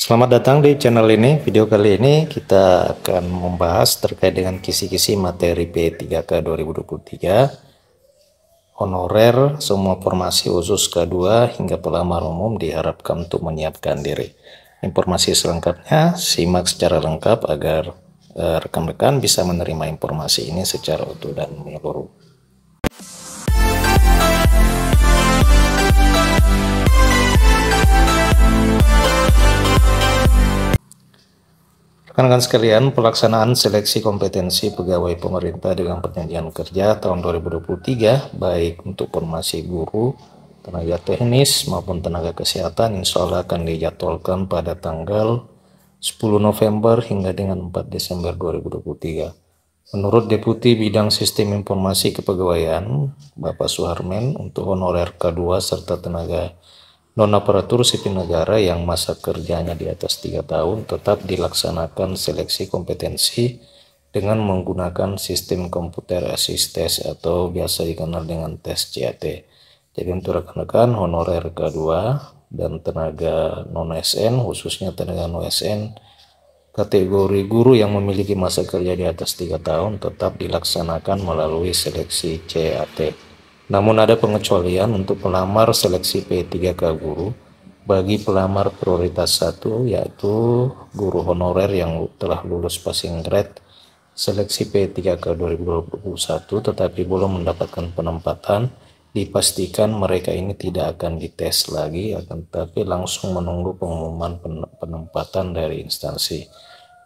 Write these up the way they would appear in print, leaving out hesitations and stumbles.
Selamat datang di channel ini. Video kali ini kita akan membahas terkait dengan kisi-kisi materi P3K 2023, honorer, semua formasi khusus K2 hingga pelamar umum diharapkan untuk menyiapkan diri. Informasi selengkapnya simak secara lengkap agar rekan-rekan bisa menerima informasi ini secara utuh dan menyeluruh. Rekan-rekan sekalian, pelaksanaan seleksi kompetensi pegawai pemerintah dengan perjanjian kerja tahun 2023, baik untuk formasi guru, tenaga teknis, maupun tenaga kesehatan, insya Allah akan dijadwalkan pada tanggal 10 November hingga dengan 4 Desember 2023. Menurut Deputi Bidang Sistem Informasi Kepegawaian, Bapak Suharmen, untuk honorer K2 serta tenaga non-aparatur sipil negara yang masa kerjanya di atas 3 tahun tetap dilaksanakan seleksi kompetensi dengan menggunakan sistem komputer assist test atau biasa dikenal dengan tes CAT. Jadi untuk rekan-rekan honorer K2 dan tenaga non-SN, khususnya tenaga non-SN kategori guru yang memiliki masa kerja di atas 3 tahun tetap dilaksanakan melalui seleksi CAT. Namun ada pengecualian untuk pelamar seleksi P3K guru bagi pelamar prioritas 1, yaitu guru honorer yang telah lulus passing grade seleksi P3K 2021 tetapi belum mendapatkan penempatan. Dipastikan mereka ini tidak akan dites lagi, akan tetapi langsung menunggu pengumuman penempatan dari instansi.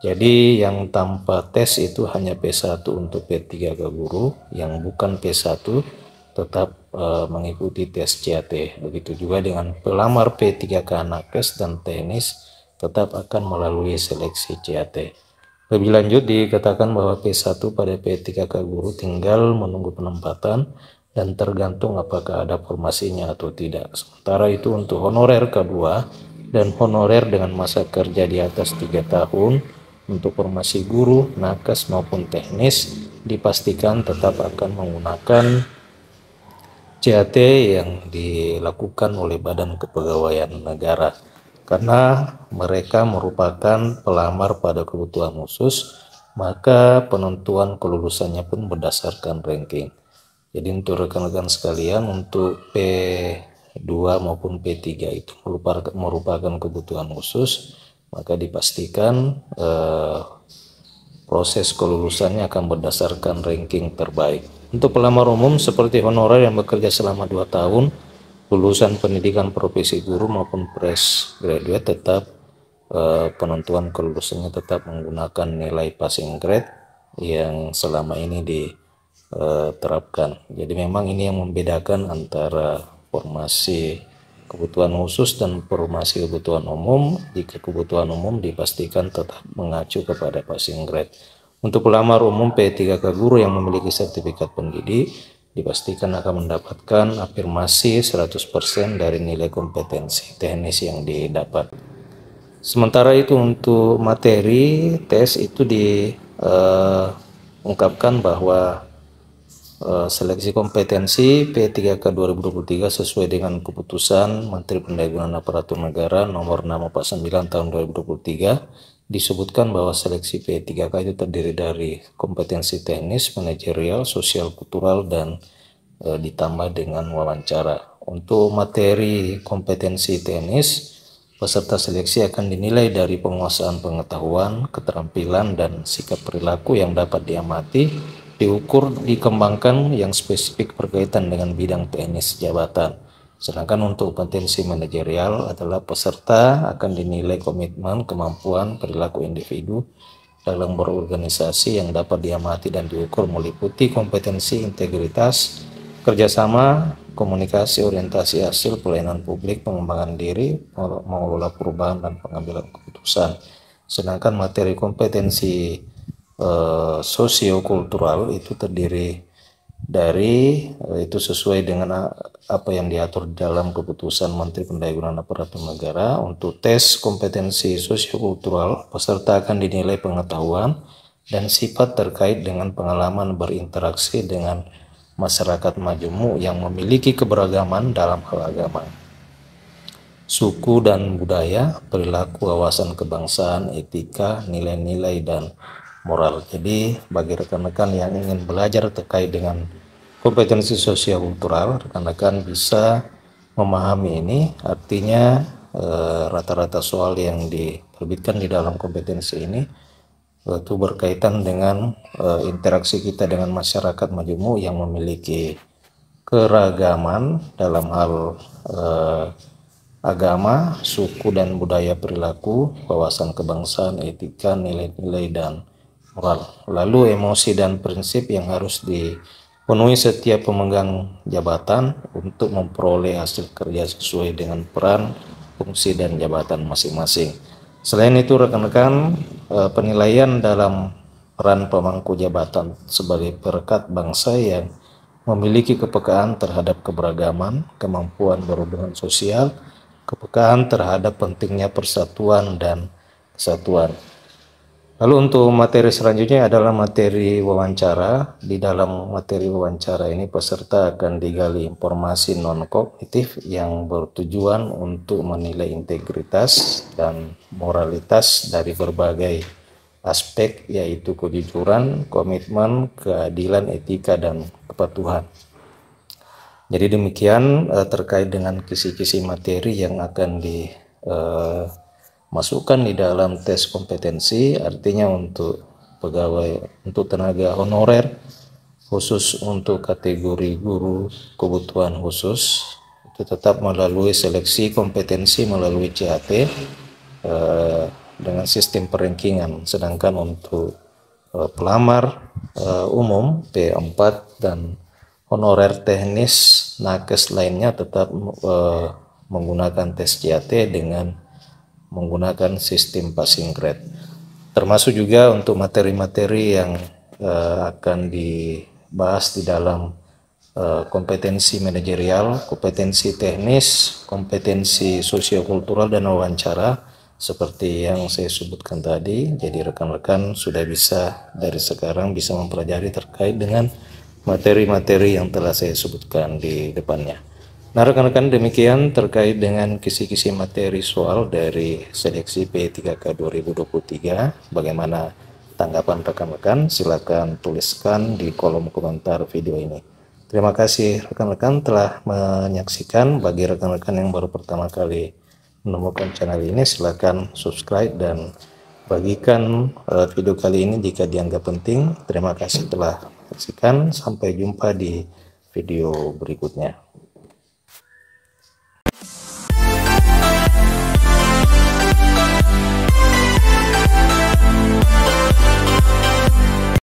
Jadi yang tanpa tes itu hanya P1 untuk P3K guru, yang bukan P1 tetap mengikuti tes CAT. Begitu juga dengan pelamar P3K nakes dan teknis tetap akan melalui seleksi CAT. Lebih lanjut dikatakan bahwa P1 pada P3K guru tinggal menunggu penempatan dan tergantung apakah ada formasinya atau tidak. Sementara itu untuk honorer K2 dan honorer dengan masa kerja di atas 3 tahun untuk formasi guru, nakes maupun teknis dipastikan tetap akan menggunakan CAT yang dilakukan oleh Badan Kepegawaian Negara karena mereka merupakan pelamar pada kebutuhan khusus, maka penentuan kelulusannya pun berdasarkan ranking. Jadi untuk rekan-rekan sekalian, untuk P2 maupun P3 itu merupakan kebutuhan khusus, maka dipastikan proses kelulusannya akan berdasarkan ranking terbaik. Untuk pelamar umum seperti honorer yang bekerja selama 2 tahun, lulusan pendidikan profesi guru maupun fresh graduate tetap penentuan kelulusannya tetap menggunakan nilai passing grade yang selama ini diterapkan. Jadi memang ini yang membedakan antara formasi kebutuhan khusus dan formasi kebutuhan umum. Jika kebutuhan umum dipastikan tetap mengacu kepada passing grade. Untuk pelamar umum P3K guru yang memiliki sertifikat pendidik dipastikan akan mendapatkan afirmasi 100% dari nilai kompetensi teknis yang didapat. Sementara itu untuk materi tes itu diungkapkan bahwa seleksi kompetensi P3K 2023 sesuai dengan keputusan Menteri Pendayagungan Aparatur Negara nomor 649 tahun 2023 disebutkan bahwa seleksi P3K itu terdiri dari kompetensi teknis, manajerial, sosial, kultural, dan ditambah dengan wawancara. Untuk materi kompetensi teknis, peserta seleksi akan dinilai dari penguasaan pengetahuan, keterampilan, dan sikap perilaku yang dapat diamati, diukur, dikembangkan yang spesifik berkaitan dengan bidang teknis jabatan. Sedangkan untuk kompetensi manajerial adalah peserta akan dinilai komitmen, kemampuan, perilaku individu dalam berorganisasi yang dapat diamati dan diukur meliputi kompetensi integritas, kerjasama, komunikasi, orientasi hasil, pelayanan publik, pengembangan diri, mengelola perubahan dan pengambilan keputusan. Sedangkan materi kompetensi sosiokultural itu terdiri dari itu sesuai dengan apa yang diatur dalam keputusan Menteri Pendayagungan Aparatur Negara. Untuk tes kompetensi sosiokultural, peserta akan dinilai pengetahuan dan sifat terkait dengan pengalaman berinteraksi dengan masyarakat majemuk yang memiliki keberagaman dalam hal agama, suku dan budaya, perilaku, wawasan kebangsaan, etika, nilai-nilai, dan moral. Jadi bagi rekan-rekan yang ingin belajar terkait dengan kompetensi sosial kultural, rekan-rekan bisa memahami ini. Artinya rata-rata soal yang diterbitkan di dalam kompetensi ini itu berkaitan dengan interaksi kita dengan masyarakat majemuk yang memiliki keragaman dalam hal agama, suku dan budaya, perilaku, wawasan kebangsaan, etika, nilai-nilai, dan moral. Lalu emosi dan prinsip yang harus dipenuhi setiap pemegang jabatan untuk memperoleh hasil kerja sesuai dengan peran, fungsi, dan jabatan masing-masing. Selain itu, rekan-rekan, penilaian dalam peran pemangku jabatan sebagai perekat bangsa yang memiliki kepekaan terhadap keberagaman, kemampuan berhubungan sosial, kepekaan terhadap pentingnya persatuan dan kesatuan. Lalu untuk materi selanjutnya adalah materi wawancara. Di dalam materi wawancara ini peserta akan digali informasi non-kognitif yang bertujuan untuk menilai integritas dan moralitas dari berbagai aspek, yaitu kejujuran, komitmen, keadilan, etika, dan kepatuhan. Jadi demikian terkait dengan kisi-kisi materi yang akan dimasukkan di dalam tes kompetensi. Artinya untuk pegawai, untuk tenaga honorer, khusus untuk kategori guru kebutuhan khusus, itu tetap melalui seleksi kompetensi melalui CAT dengan sistem perankingan. Sedangkan untuk pelamar umum P4 dan honorer teknis nakes lainnya tetap menggunakan tes CAT dengan menggunakan sistem passing grade. Termasuk juga untuk materi-materi yang akan dibahas di dalam kompetensi manajerial, kompetensi teknis, kompetensi sosiokultural, dan wawancara seperti yang saya sebutkan tadi. Jadi rekan-rekan sudah bisa dari sekarang bisa mempelajari terkait dengan materi-materi yang telah saya sebutkan di depannya. Nah rekan-rekan, demikian terkait dengan kisi-kisi materi soal dari seleksi P3K 2023. Bagaimana tanggapan rekan-rekan? Silakan tuliskan di kolom komentar video ini. Terima kasih rekan-rekan telah menyaksikan. Bagi rekan-rekan yang baru pertama kali menemukan channel ini, silakan subscribe dan bagikan video kali ini jika dianggap penting. Terima kasih telah menyaksikan. Sampai jumpa di video berikutnya.